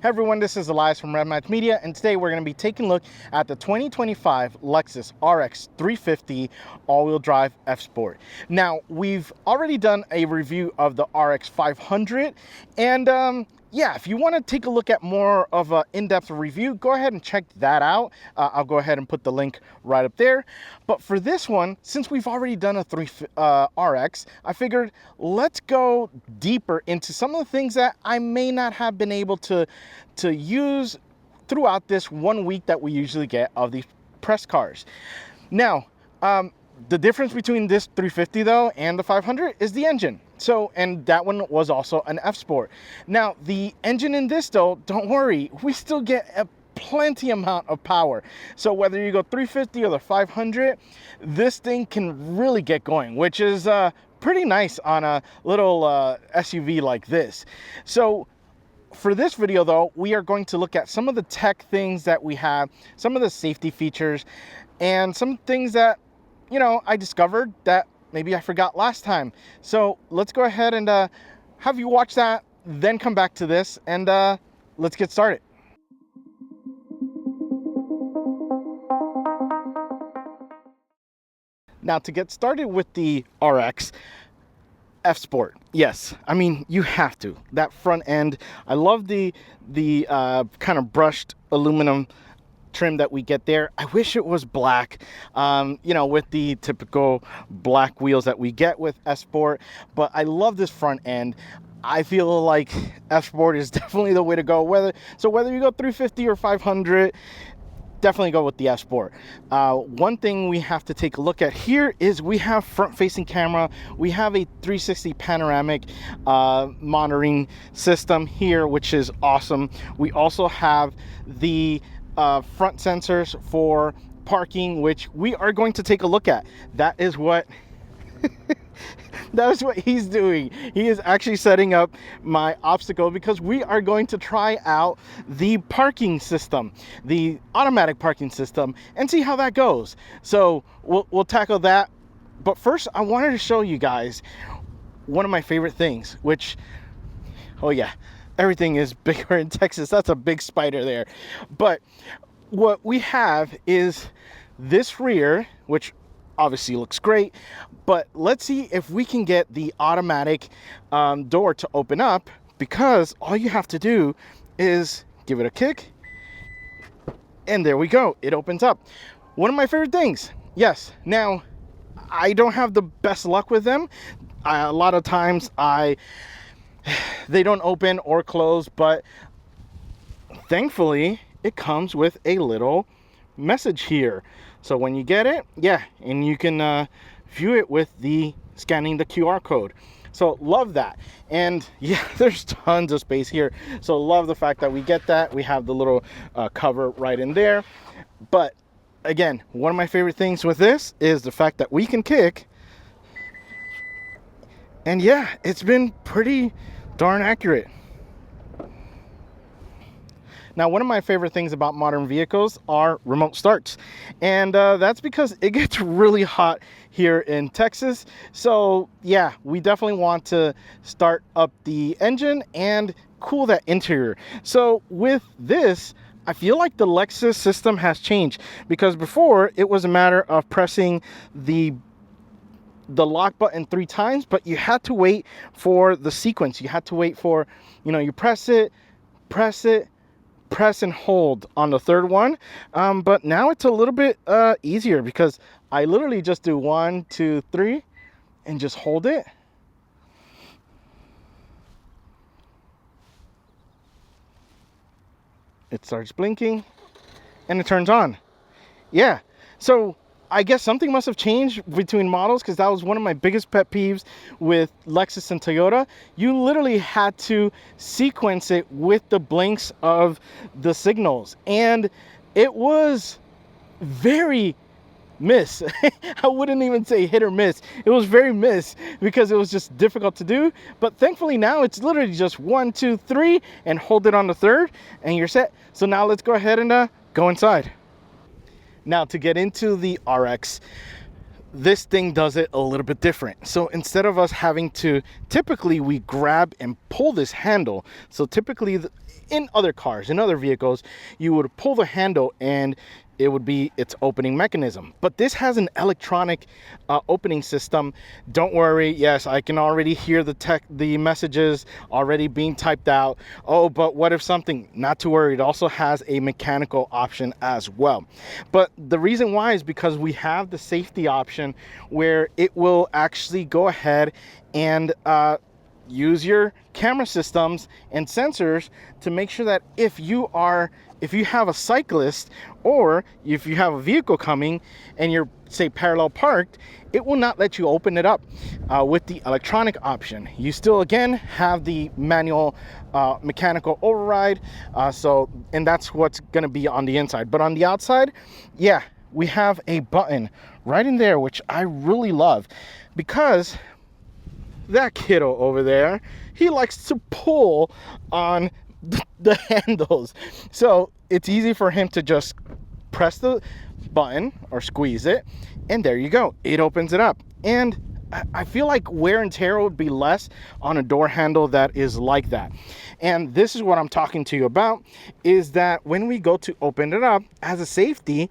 Hey everyone, this is Elias from Red Match Media, and today we're going to be taking a look at the 2025 Lexus RX 350 all-wheel drive F-Sport. Now, we've already done a review of the RX 500, and yeah, if you want to take a look at more of an in-depth review, go ahead and check that out. I'll go ahead and put the link right up there. But for this one, since we've already done a RX, I figured let's go deeper into some of the things that I may not have been able to use throughout this 1 week that we usually get of these press cars. Now, the difference between this 350 though and the 500 is the engine. So, and that one was also an F-Sport. Now, the engine in this though, don't worry, we still get a plenty amount of power. So whether you go 350 or the 500, this thing can really get going, which is pretty nice on a little SUV like this. So for this video though, we are going to look at some of the tech things that we have, some of the safety features, and some things that, you know, I discovered that maybe I forgot last time. So let's go ahead and have you watch that, then come back to this, and let's get started. Now, to get started with the RX F-Sport, yes, I mean, you have to. That front end, I love the kind of brushed aluminum trim that we get there. I wish it was black, you know, with the typical black wheels that we get with F-Sport, but I love this front end. I feel like F-Sport is definitely the way to go. Whether you go 350 or 500, definitely go with the F-Sport. One thing we have to take a look at here is we have front-facing camera. We have a 360 panoramic monitoring system here, which is awesome. We also have the front sensors for parking, which we are going to take a look at. That is what that is what he's doing. He is actually setting up my obstacle because we are going to try out the parking system, the automatic parking system, and see how that goes. So we'll tackle that. But first, I wanted to show you guys one of my favorite things, which, oh yeah, everything is bigger in Texas. That's a big spider there. But what we have is this rear, which obviously looks great, but let's see if we can get the automatic door to open up, because all you have to do is give it a kick, and there we go, it opens up. One of my favorite things. Yes, now I don't have the best luck with them. A lot of times they don't open or close, but thankfully it comes with a little message here. So when you get it, yeah, and you can view it with the scanning the QR code. So love that. And yeah, there's tons of space here. So love the fact that we get that. We have the little cover right in there. But again, one of my favorite things with this is the fact that we can kick. And yeah, it's been pretty darn accurate. Now, one of my favorite things about modern vehicles are remote starts. And that's because it gets really hot here in Texas. So yeah, we definitely want to start up the engine and cool that interior. So with this, I feel like the Lexus system has changed, because before it was a matter of pressing the lock button 3 times, but you had to wait for the sequence. You had to wait for, you know, you press it, press and hold on the third one. But now it's a little bit easier, because I literally just do 1, 2, 3 and just hold it. It starts blinking and it turns on. Yeah, so I guess something must have changed between models, because that was one of my biggest pet peeves with Lexus and Toyota. You literally had to sequence it with the blinks of the signals, and it was very miss. I wouldn't even say hit or miss. It was very miss, because it was just difficult to do. But thankfully now it's literally just 1, 2, 3 and hold it on the third and you're set. So now let's go ahead and go inside. Now, to get into the RX, this thing does it a little bit different. So instead of us having to, typically we grab and pull this handle. So typically in other cars, in other vehicles, you would pull the handle and it would be its opening mechanism. But this has an electronic opening system. Don't worry, yes, I can already hear the messages already being typed out. Oh, but what if something? Not to worry, it also has a mechanical option as well. But the reason why is because we have the safety option where it will actually go ahead and use your camera systems and sensors to make sure that if you have a cyclist or if you have a vehicle coming and you're, say, parallel parked, it will not let you open it up with the electronic option. You still, again, have the manual mechanical override. And that's what's going to be on the inside. But on the outside, yeah, we have a button right in there, which I really love, because that kiddo over there, he likes to pull on the handles. So it's easy for him to just press the button or squeeze it, and there you go, it opens it up. And I feel like wear and tear would be less on a door handle that is like that. And this is what I'm talking to you about, is that when we go to open it up as a safety,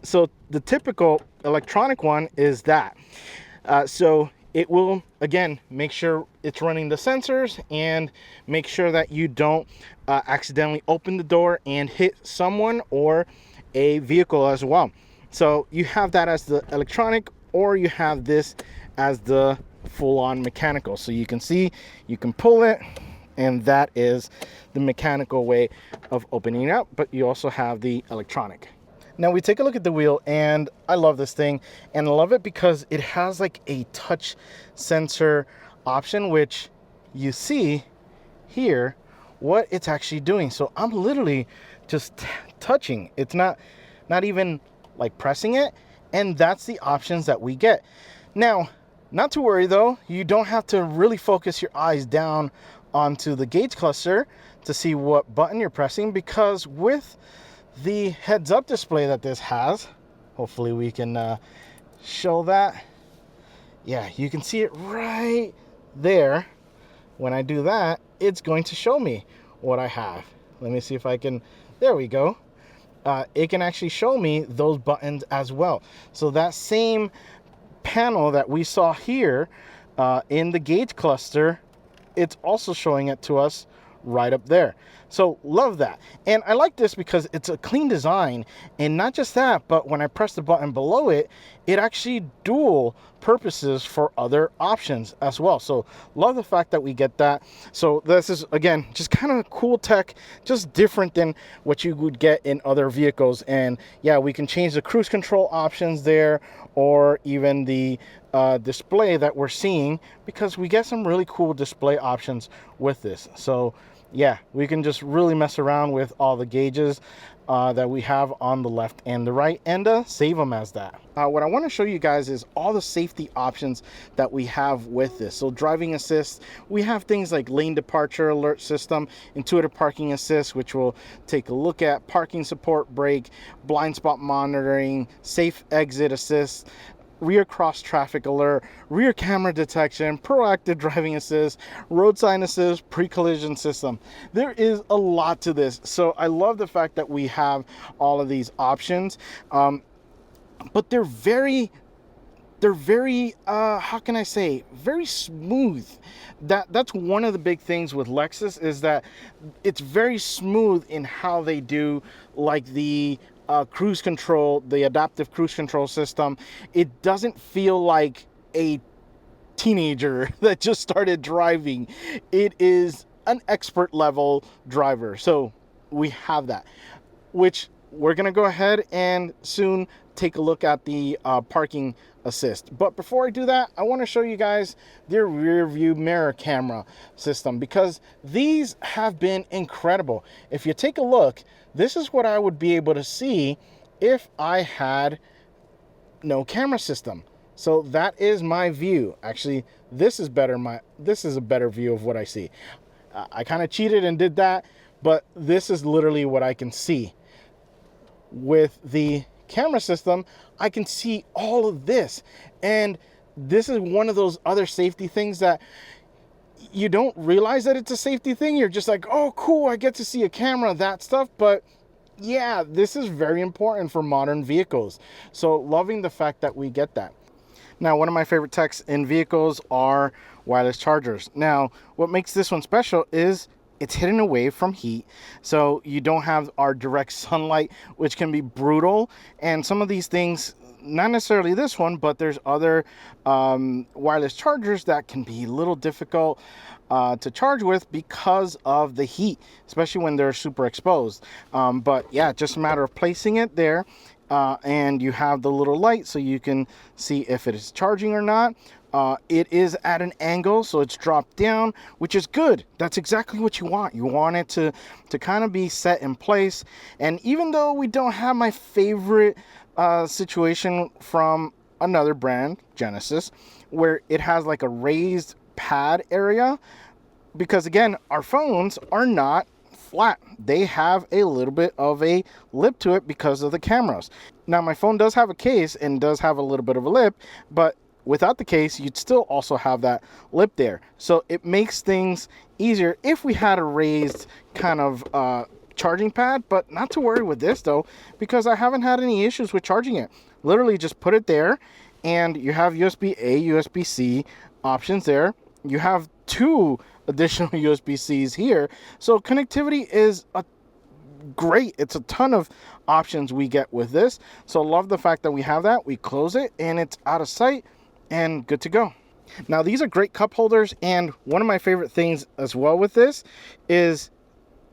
so the typical electronic one is that. So it will, again, make sure it's running the sensors and make sure that you don't accidentally open the door and hit someone or a vehicle as well. So you have that as the electronic, or you have this as the full-on mechanical. So you can see, you can pull it, and that is the mechanical way of opening it up, but you also have the electronic. Now we take a look at the wheel, and I love this thing, and I love it because it has like a touch sensor option, which you see here what it's actually doing. So I'm literally just touching. It's not even like pressing it, and that's the options that we get. Now, not to worry though, you don't have to really focus your eyes down onto the gauge cluster to see what button you're pressing, because with the heads-up display that this has, hopefully we can show that. Yeah, you can see it right there. When I do that, it's going to show me what I have. Let me see if I can, there we go. It can actually show me those buttons as well. So that same panel that we saw here in the gauge cluster, it's also showing it to us right up there. So love that. And I like this because it's a clean design, and not just that, but when I press the button below it, it actually dual purposes for other options as well. So love the fact that we get that. So this is, again, just kind of cool tech, just different than what you would get in other vehicles. And yeah, we can change the cruise control options there, or even the display that we're seeing, because we get some really cool display options with this. So yeah, we can just really mess around with all the gauges that we have on the left and the right, and save them as that. What I want to show you guys is all the safety options that we have with this. So driving assist, we have things like lane departure alert system, intuitive parking assist, which we'll take a look at, parking support brake, blind spot monitoring, safe exit assist, rear cross traffic alert, rear camera detection, proactive driving assist, road sign assist, pre-collision system. There is a lot to this. So I love the fact that we have all of these options, but they're very how can I say, very smooth. That's one of the big things with Lexus, is that it's very smooth in how they do, like the cruise control, the adaptive cruise control system. It doesn't feel like a teenager that just started driving. It is an expert level driver. So we have that, which we're gonna go ahead and soon take a look at the parking assist. But before I do that, I want to show you guys their rear view mirror camera system, because these have been incredible. If you take a look, this is what I would be able to see if I had no camera system. So that is my view. Actually, this is better. This is a better view of what I see. I kind of cheated and did that, but this is literally what I can see. With the camera system, I can see all of this, and this is one of those other safety things that you don't realize that it's a safety thing. You're just like, oh, cool, I get to see a camera, that stuff. But yeah, this is very important for modern vehicles. So loving the fact that we get that. Now, one of my favorite techs in vehicles are wireless chargers. Now, what makes this one special is it's hidden away from heat, so you don't have our direct sunlight, which can be brutal. And some of these things, not necessarily this one, but there's other wireless chargers that can be a little difficult to charge with because of the heat, especially when they're super exposed. But yeah, just a matter of placing it there, and you have the little light so you can see if it is charging or not. It is at an angle, so it's dropped down, which is good. That's exactly what you want. You want it to kind of be set in place. And even though we don't have my favorite situation from another brand, Genesis, where it has like a raised pad area, because again, our phones are not flat. They have a little bit of a lip to it because of the cameras. Now, my phone does have a case and does have a little bit of a lip, but without the case, you'd still also have that lip there. So it makes things easier if we had a raised kind of charging pad, but not to worry with this though, because I haven't had any issues with charging it. Literally just put it there, and you have USB-A, USB-C options there. You have 2 additional USB-Cs here. So connectivity is great. It's a ton of options we get with this. So love the fact that we have that. We close it and it's out of sight and good to go. Now, these are great cup holders, and one of my favorite things as well with this is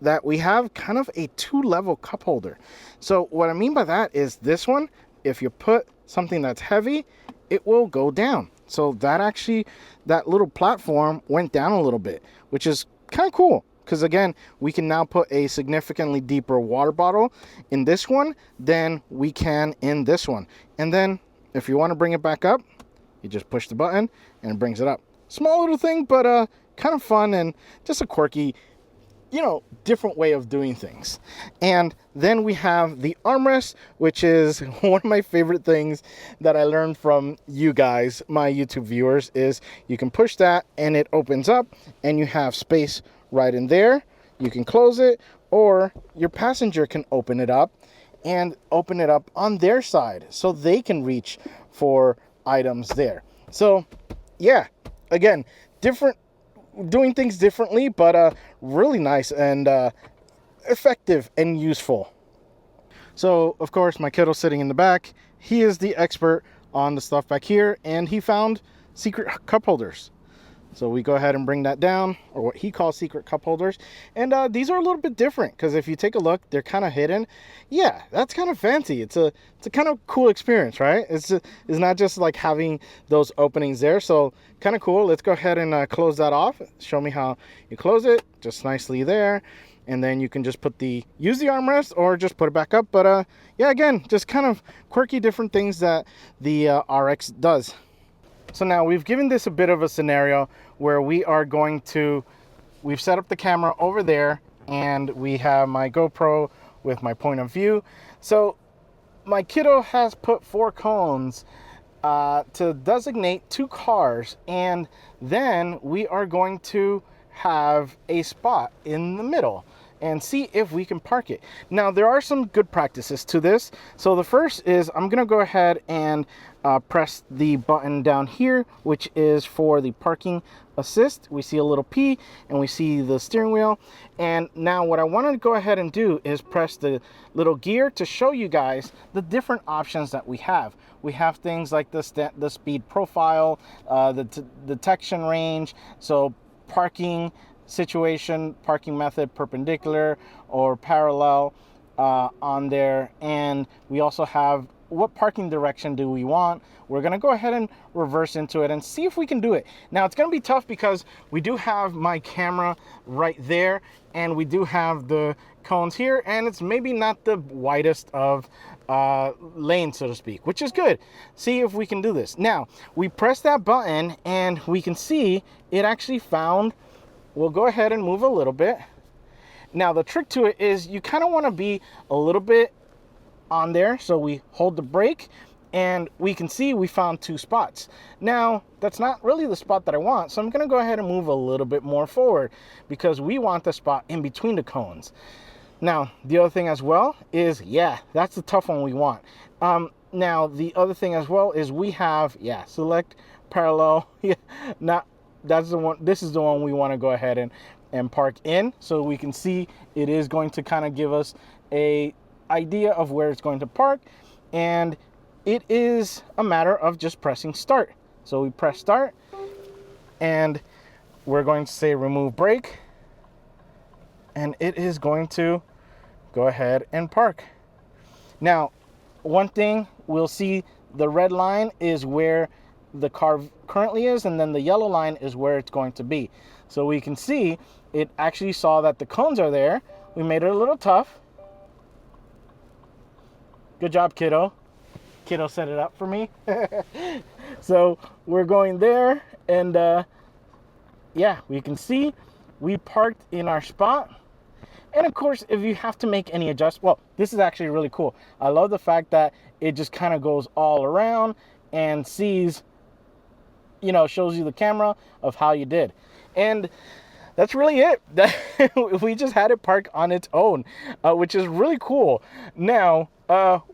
that we have kind of a 2-level cup holder. So what I mean by that is this one, if you put something that's heavy, it will go down. So that little platform went down a little bit, which is kind of cool, because again, we can now put a significantly deeper water bottle in this one than we can in this one. And then if you want to bring it back up, you just push the button and it brings it up. Small little thing, but kind of fun and just a quirky, different way of doing things. And then we have the armrest, which is one of my favorite things that I learned from you guys, my YouTube viewers, is you can push that and it opens up and you have space right in there. You can close it, or your passenger can open it up and open it up on their side so they can reach for items there. So yeah, again, doing things differently, but really nice and effective and useful. So of course, my kiddo's sitting in the back. He is the expert on the stuff back here, and he found secret cup holders. So we go ahead and bring that down, or what he calls secret cup holders. And these are a little bit different, because if you take a look, they're kind of hidden. Yeah, that's kind of fancy. It's a kind of cool experience, right? It's not just like having those openings there. So kind of cool. Let's go ahead and close that off. Show me how you close it, just nicely there. And then you can just use the armrest or just put it back up. But yeah, again, just kind of quirky different things that the RX does. So now we've given this a bit of a scenario where we've set up the camera over there, and we have my GoPro with my point of view. So my kiddo has put 4 cones to designate 2 cars, and then we are going to have a spot in the middle and see if we can park it. Now, there are some good practices to this. So the first is I'm gonna go ahead and press the button down here, which is for the parking assist. We see a little P and we see the steering wheel. And now what I wanted to go ahead and do is press the little gear to show you guys the different options that we have. We have things like the speed profile, the detection range, so parking situation, parking method, perpendicular or parallel on there. And we also have what parking direction do we want. We're gonna go ahead and reverse into it and see if we can do it. Now it's gonna be tough because we do have my camera right there and we do have the cones here, and it's maybe not the widest of lanes, so to speak, which is good. See if we can do this. Now we press that button and we can see it actually found. We'll go ahead and move a little bit. Now the trick to it is you kind of want to be a little bit on there. So we hold the brake and we can see we found 2 spots. Now, that's not really the spot that I want, so I'm gonna go ahead and move a little bit more forward because we want the spot in between the cones. Now, the other thing as well is, yeah, that's the tough one we want. Now, the other thing as well is we have, yeah, select parallel. Yeah, not, that's the one, this is the one we want to go ahead and park in, so we can see it is going to kind of give us a idea of where it's going to park, and it is a matter of just pressing start. So we press start, and we're going to say remove brake, and it is going to go ahead and park. Now, one thing we'll see, the red line is where the car currently is, and then the yellow line is where it's going to be. So we can see it actually saw that the cones are there. We made it a little tough. Good job, kiddo. Kiddo set it up for me. So we're going there, and yeah, we can see we parked in our spot. And of course, if you have to make any adjustments, well, this is actually really cool. I love the fact that it just kind of goes all around and sees, you know, shows you the camera of how you did. And that's really it. We just had it park on its own, which is really cool. Now,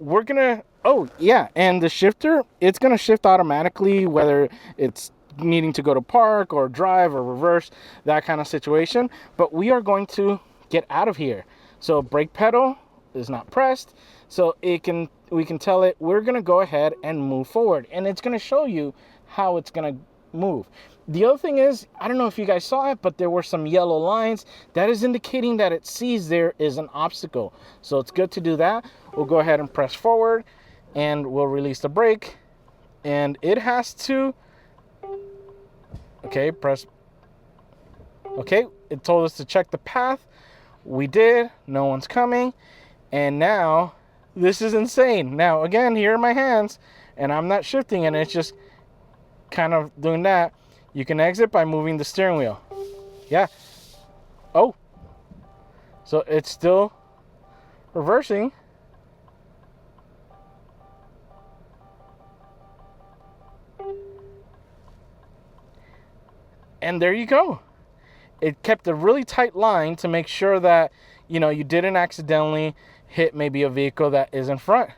we're gonna, oh yeah, and the shifter, it's gonna shift automatically, whether it's needing to go to park or drive or reverse, that kind of situation. But we are going to get out of here. So brake pedal is not pressed, so we can tell it we're gonna go ahead and move forward, and it's gonna show you how it's gonna move. The other thing is, I don't know if you guys saw it, but there were some yellow lines. That is indicating that it sees there is an obstacle. So it's good to do that. We'll go ahead and press forward, and we'll release the brake, and it has to, okay, press, okay, it told us to check the path. We did, no one's coming, and now this is insane. Now again, here are my hands, and I'm not shifting, and it's just kind of doing that. You can exit by moving the steering wheel. Yeah. Oh, so it's still reversing. And there you go. It kept a really tight line to make sure that, you know, you didn't accidentally hit maybe a vehicle that is in front.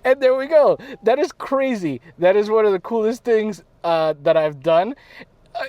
And there we go. That is crazy. That is one of the coolest things that I've done.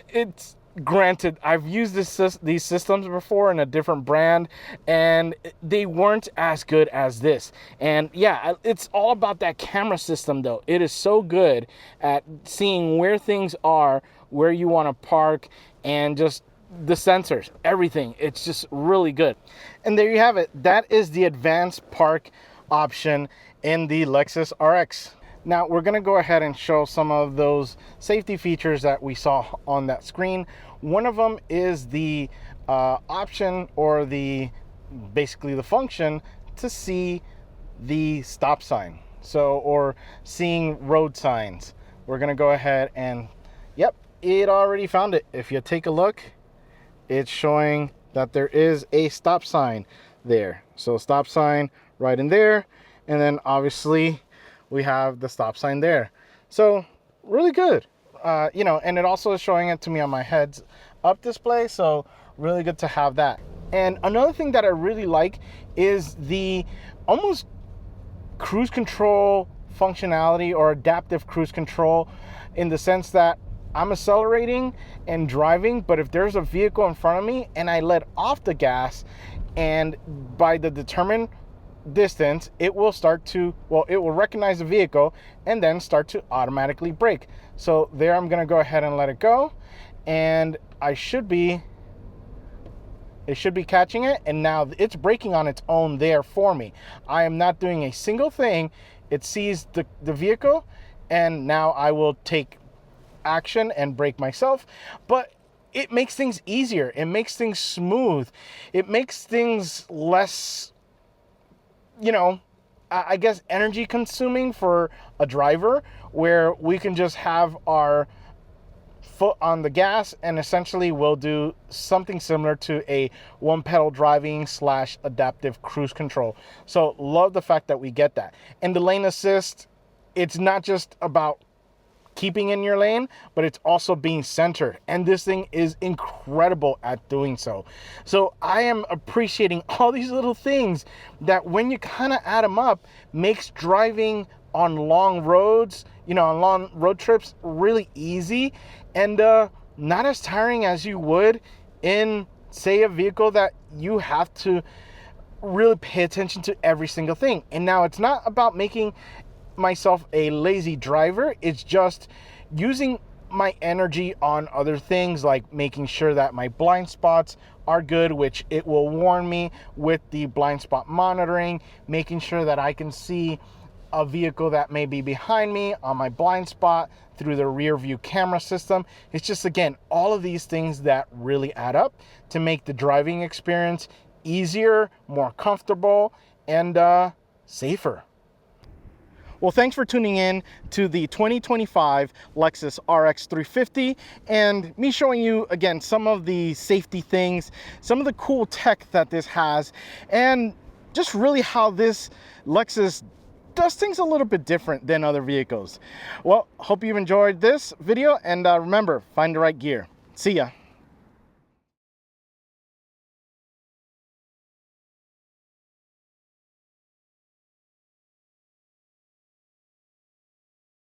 It's granted, I've used these systems before in a different brand, and they weren't as good as this. And yeah, it's all about that camera system though. It is so good at seeing where things are, where you want to park, and just the sensors, everything. It's just really good. And there you have it. That is the advanced park option in the Lexus RX. Now we're going to go ahead and show some of those safety features that we saw on that screen. One of them is the option, or basically the function to see the stop sign. So, or seeing road signs. We're going to go ahead and, yep, it already found it. If you take a look, it's showing that there is a stop sign there. So stop sign right in there, and then obviously we have the stop sign there. So really good, you know, and it also is showing it to me on my heads up display, so really good to have that. And another thing that I really like is the almost cruise control functionality, or adaptive cruise control, in the sense that I'm accelerating and driving, but if there's a vehicle in front of me and I let off the gas, and by the determined distance, it will start to, well, it will recognize the vehicle and then start to automatically brake. So there, I'm gonna go ahead and let it go, and it should be catching it, and now it's braking on its own there for me. I am not doing a single thing. It sees the vehicle, and now I will take action and brake myself. But it makes things easier. It makes things smooth. It makes things less, you know, I guess energy consuming for a driver, where we can just have our foot on the gas and essentially will do something similar to a one pedal driving / adaptive cruise control. So love the fact that we get that. And the lane assist, it's not just about keeping in your lane, but it's also being centered, and this thing is incredible at doing so. So I am appreciating all these little things that, when you kind of add them up, makes driving on long roads, on long road trips, really easy and not as tiring as you would in, say, a vehicle that you have to really pay attention to every single thing. And now it's not about making myself a lazy driver, it's just using my energy on other things, like making sure that my blind spots are good, which it will warn me with the blind spot monitoring, making sure that I can see a vehicle that may be behind me on my blind spot through the rear view camera system. It's just, again, all of these things that really add up to make the driving experience easier, more comfortable, and safer. Well, thanks for tuning in to the 2025 Lexus RX 350 and me showing you, again, some of the safety things, some of the cool tech that this has, and just really how this Lexus does things a little bit different than other vehicles. Well, hope you've enjoyed this video, and remember, find the right gear. See ya.